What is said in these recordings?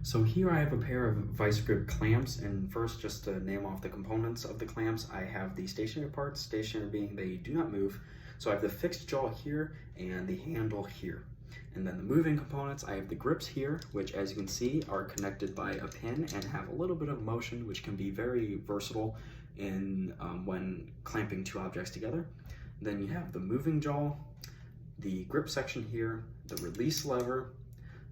So here I have a pair of vice grip clamps, and first, just to name off the components of the clamps, I have the stationary parts, stationary being they do not move. So I have the fixed jaw here and the handle here. And then the moving components, I have the grips here, which as you can see are connected by a pin and have a little bit of motion, which can be very versatile in when clamping two objects together. Then you have the moving jaw, the grip section here, the release lever,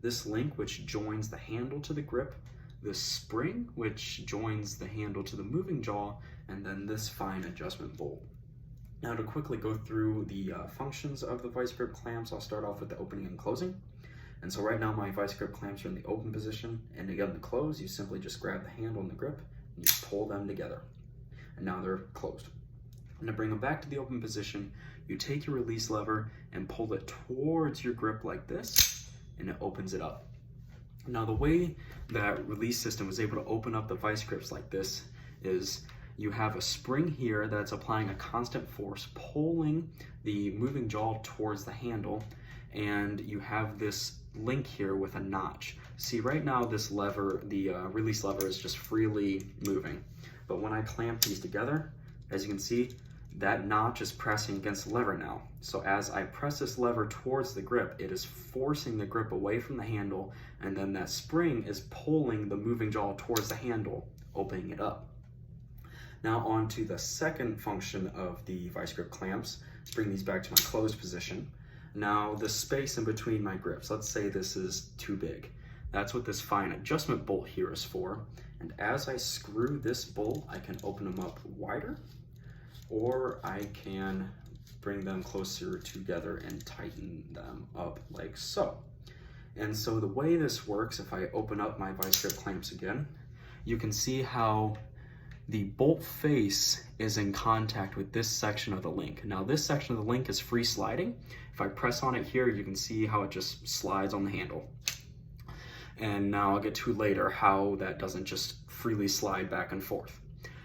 this link which joins the handle to the grip, this spring which joins the handle to the moving jaw, and then this fine adjustment bolt. Now to quickly go through the functions of the vice grip clamps, I'll start off with the opening and closing. And so right now my vice grip clamps are in the open position, and to get them to close, you simply just grab the handle and the grip, and you pull them together. And now they're closed. And to bring them back to the open position, you take your release lever and pull it towards your grip like this, and it opens it up. Now the way that release system was able to open up the vice grips like this is you have a spring here that's applying a constant force, pulling the moving jaw towards the handle, and you have this link here with a notch. See, right now this lever, the release lever, is just freely moving. But when I clamp these together, as you can see, that notch is pressing against the lever now. So as I press this lever towards the grip, it is forcing the grip away from the handle, and then that spring is pulling the moving jaw towards the handle, opening it up. Now on to the second function of the vice grip clamps. Let's bring these back to my closed position. Now the space in between my grips, let's say this is too big. That's what this fine adjustment bolt here is for. And as I screw this bolt, I can open them up wider, or I can bring them closer together and tighten them up like so. And so the way this works, if I open up my vice grip clamps again, you can see how the bolt face is in contact with this section of the link. Now this section of the link is free sliding. If I press on it here, you can see how it just slides on the handle. And now I'll get to later how that doesn't just freely slide back and forth.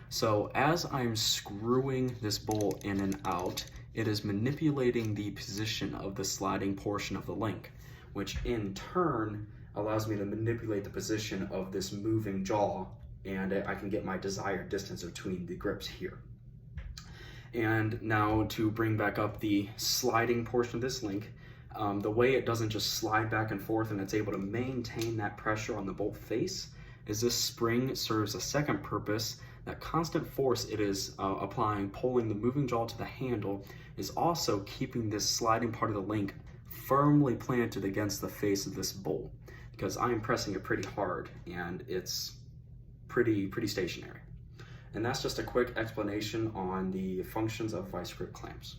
So as I'm screwing this bolt in and out, it is manipulating the position of the sliding portion of the link, which in turn allows me to manipulate the position of this moving jaw, and I can get my desired distance between the grips here. And now to bring back up the sliding portion of this link, the way it doesn't just slide back and forth and it's able to maintain that pressure on the bolt face is this spring serves a second purpose. That constant force it is applying, pulling the moving jaw to the handle, is also keeping this sliding part of the link firmly planted against the face of this bolt, because I am pressing it pretty hard and it's pretty stationary. And that's just a quick explanation on the functions of vice grip clamps.